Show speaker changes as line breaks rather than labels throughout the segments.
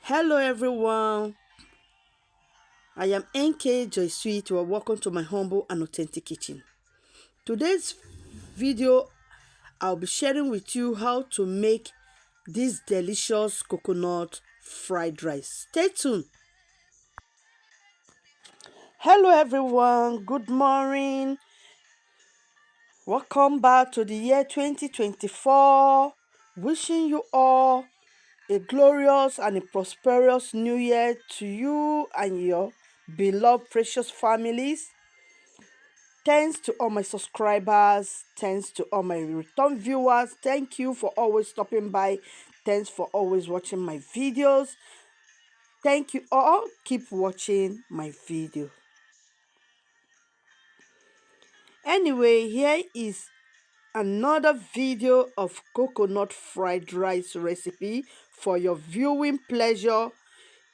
Hello everyone, I am NK Joy Sweet. You are welcome to my humble and authentic kitchen. Today's video, I'll be sharing with you how to make this delicious coconut fried rice. Stay tuned. Hello everyone, good morning. Welcome back to the year 2024. Wishing you all a glorious and a prosperous new year to you and your beloved precious families. Thanks to all my subscribers. Thanks to all my return viewers. Thank you for always stopping by. Thanks for always watching my videos. Thank you all. Keep watching my video. Anyway, here is another video of coconut fried rice recipe for your viewing pleasure.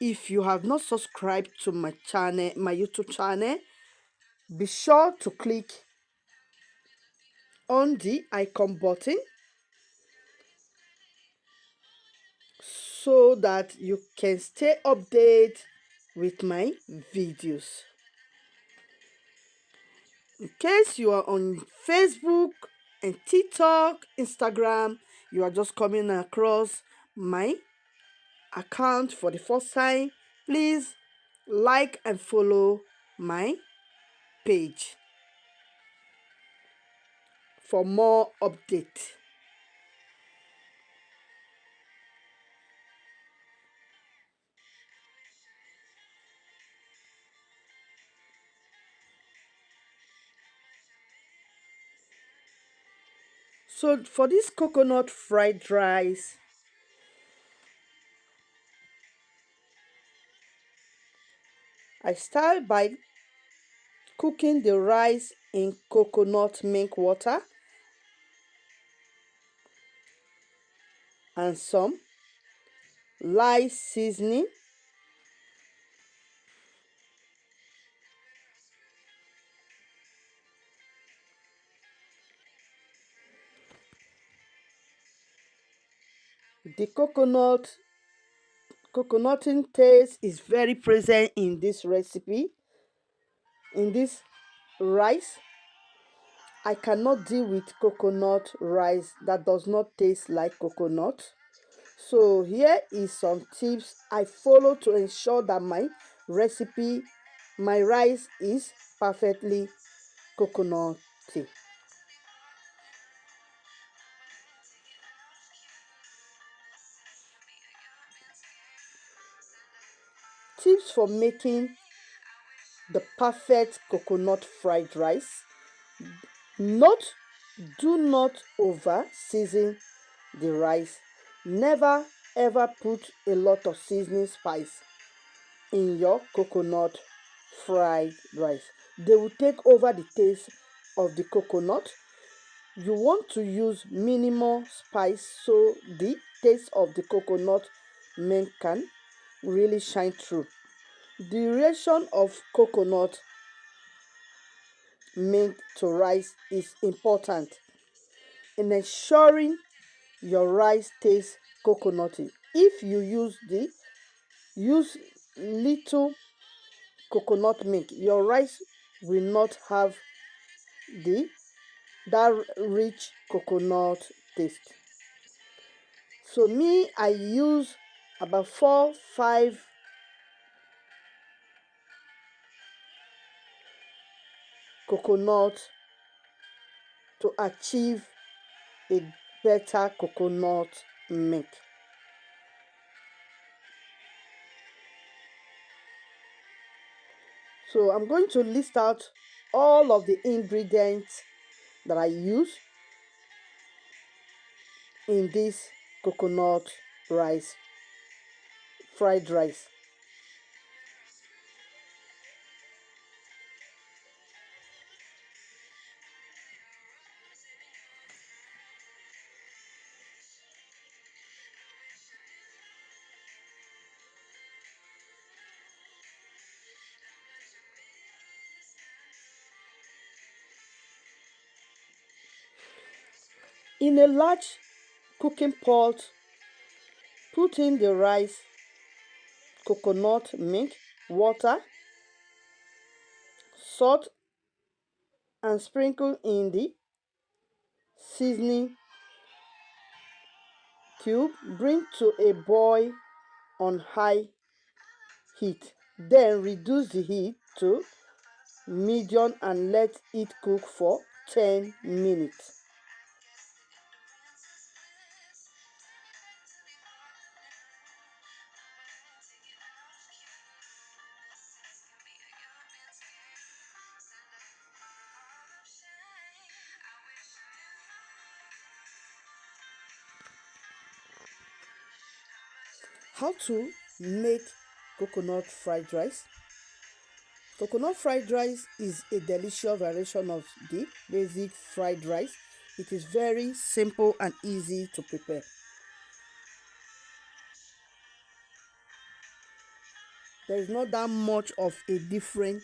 If you have not subscribed to my channel, my YouTube channel, be sure to click on the icon button so that you can stay updated with my videos. In case you are on Facebook and TikTok, Instagram, you are just coming across my account for the first time, please like and follow my page for more updates. So for this coconut fried rice, I start by cooking the rice in coconut milk water and some lye seasoning. The coconutting taste is very present in this recipe, in this rice. I cannot deal with coconut rice that does not taste like coconut. So here is some tips I follow to ensure that my rice is perfectly coconutty. Tips for making the perfect coconut fried rice. Note, do not over season the rice. Never ever put a lot of seasoning spice in your coconut fried rice. They will take over the taste of the coconut. You want to use minimal spice so the taste of the coconut milk can really shine through. The ration of coconut milk to rice is important in ensuring your rice tastes coconutty. If you use little coconut milk, your rice will not have the that rich coconut taste. So me, I use about 4-5 coconut to achieve a better coconut milk. So I'm going to list out all of the ingredients that I use in this coconut rice, fried rice. In a large cooking pot, put in the rice coconut milk, water, salt, and sprinkle in the seasoning cube. Bring to a boil on high heat. Then reduce the heat to medium and let it cook for 10 minutes. How to make coconut fried rice? Coconut fried rice is a delicious variation of the basic fried rice. It is very simple and easy to prepare. There is not that much of a difference.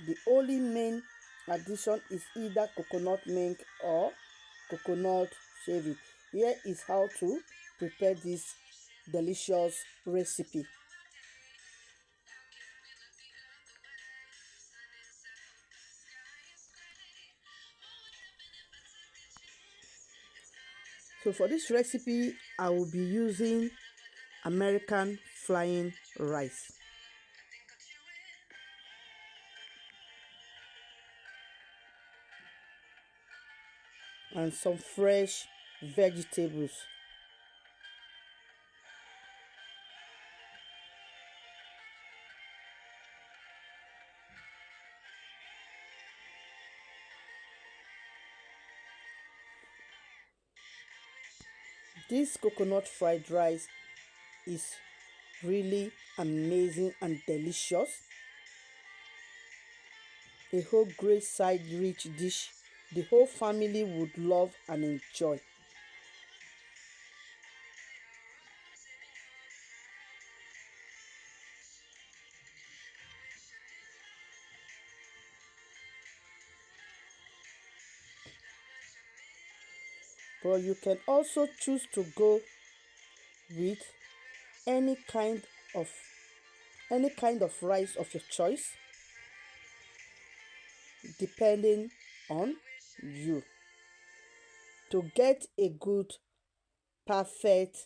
The only main addition is either coconut milk or coconut shaving. Here is how to prepare this delicious recipe. So for this recipe, I will be using American flying rice and some fresh vegetables. This coconut fried rice is really amazing and delicious. A whole great side rich dish the whole family would love and enjoy. But you can also choose to go with any kind of rice of your choice depending on you to get a good, perfect,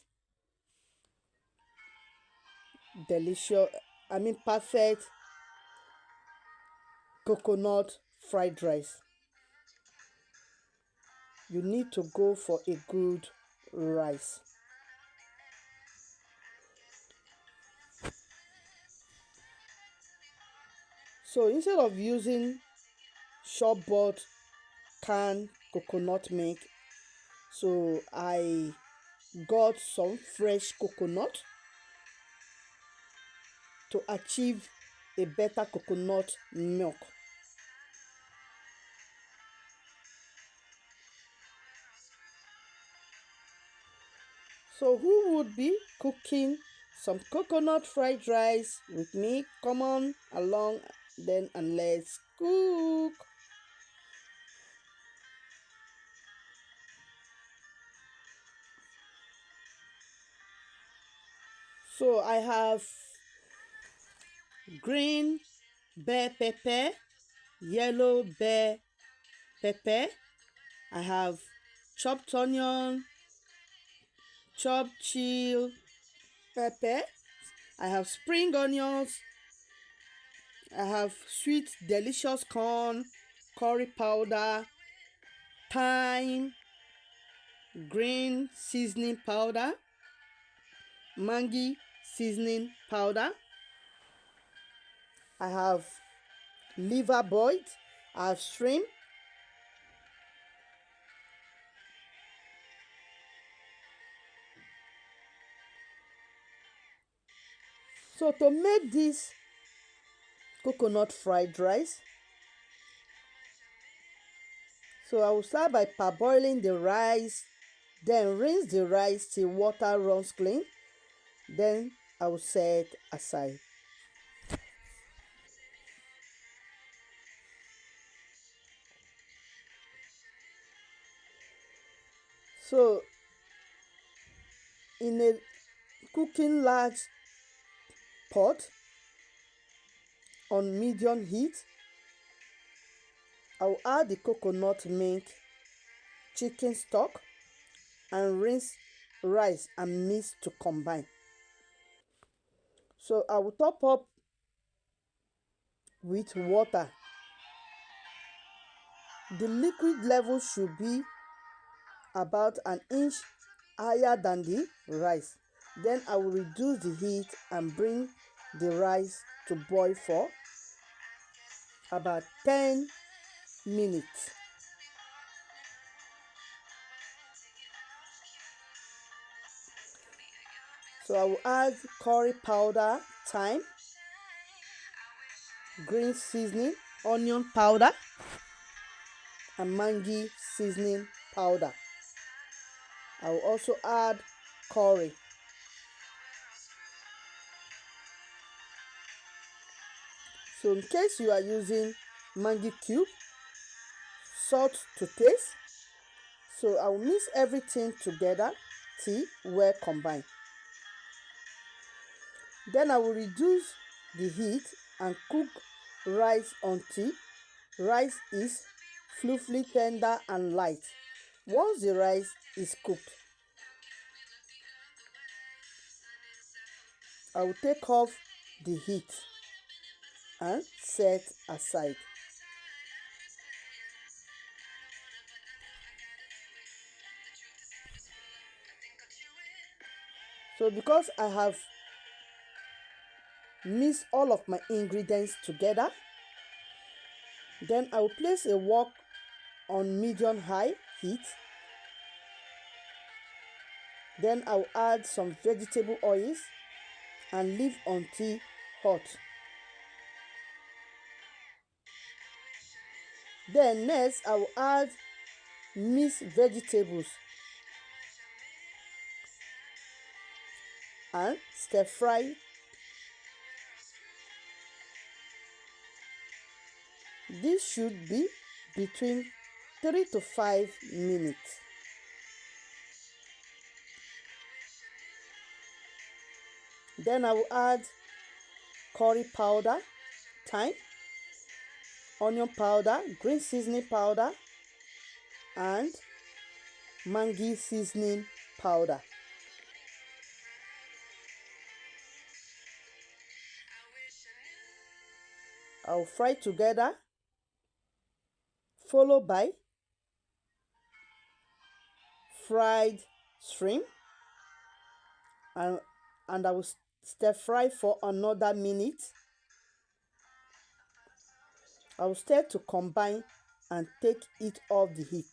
delicious, perfect coconut fried rice. You need to go for a good rice. So instead of using shop bought canned coconut milk, so I got some fresh coconut to achieve a better coconut milk. So who would be cooking some coconut fried rice with me? Come on along then and let's cook. So I have green bell pepper, yellow bell pepper. I have chopped onion, chopped chill pepper. I have spring onions. I have sweet delicious corn, curry powder, thyme, green seasoning powder, Maggi seasoning powder. I have liver boiled. I have shrimp. So to make this coconut fried rice, so I will start by parboiling the rice, then rinse the rice till water runs clean. Then I will set aside. So in a cooking large pot on medium heat. I will add the coconut milk, chicken stock, and rinse rice and mix to combine. So I will top up with water. The liquid level should be about an inch higher than the rice. Then I will reduce the heat and bring the rice to boil for about 10 minutes. So I will add curry powder, thyme, green seasoning, onion powder, and Maggi seasoning powder. I will also add curry. So in case you are using Maggi cube, salt to taste. So I will mix everything together till well combined. Then I will reduce the heat and cook rice until rice is fluffy, tender, and light. Once the rice is cooked, I will take off the heat and set aside. So because I have mixed all of my ingredients together, then I will place a wok on medium high heat. Then I will add some vegetable oils and leave until hot. Then next I will add mixed vegetables and stir fry. This should be between 3 to 5 minutes. Then I will add curry powder, thyme, onion powder, green seasoning powder, and Maggi seasoning powder. I will fry together, followed by fried shrimp, and I will stir fry for another minute. I will stir to combine and take it off the heat.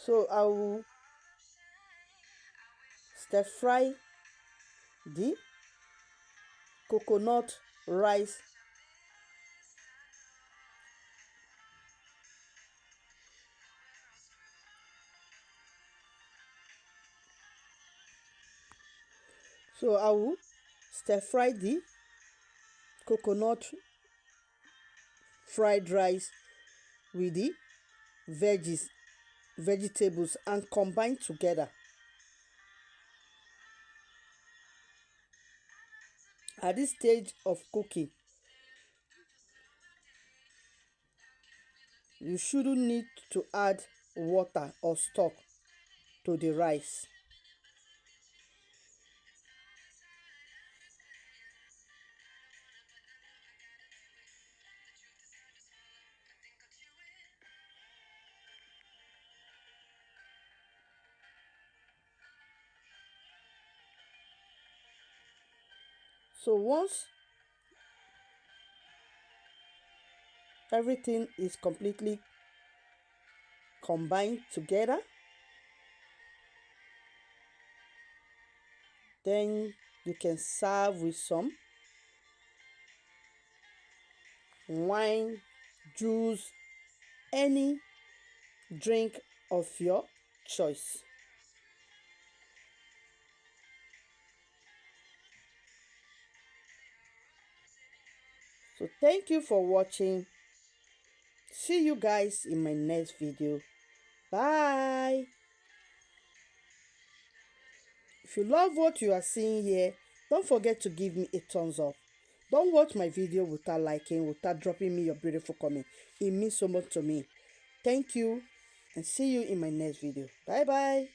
So I will stir fry the coconut rice. So I will stir fry the coconut fried rice with the vegetables and combine together. At this stage of cooking, you shouldn't need to add water or stock to the rice. So once everything is completely combined together, then you can serve with some wine, juice, any drink of your choice. So thank you for watching. See you guys in my next video. Bye. If you love what you are seeing here, don't forget to give me a thumbs up. Don't watch my video without liking, without dropping me your beautiful comment. It means so much to me. Thank you, and see you in my next video. Bye bye.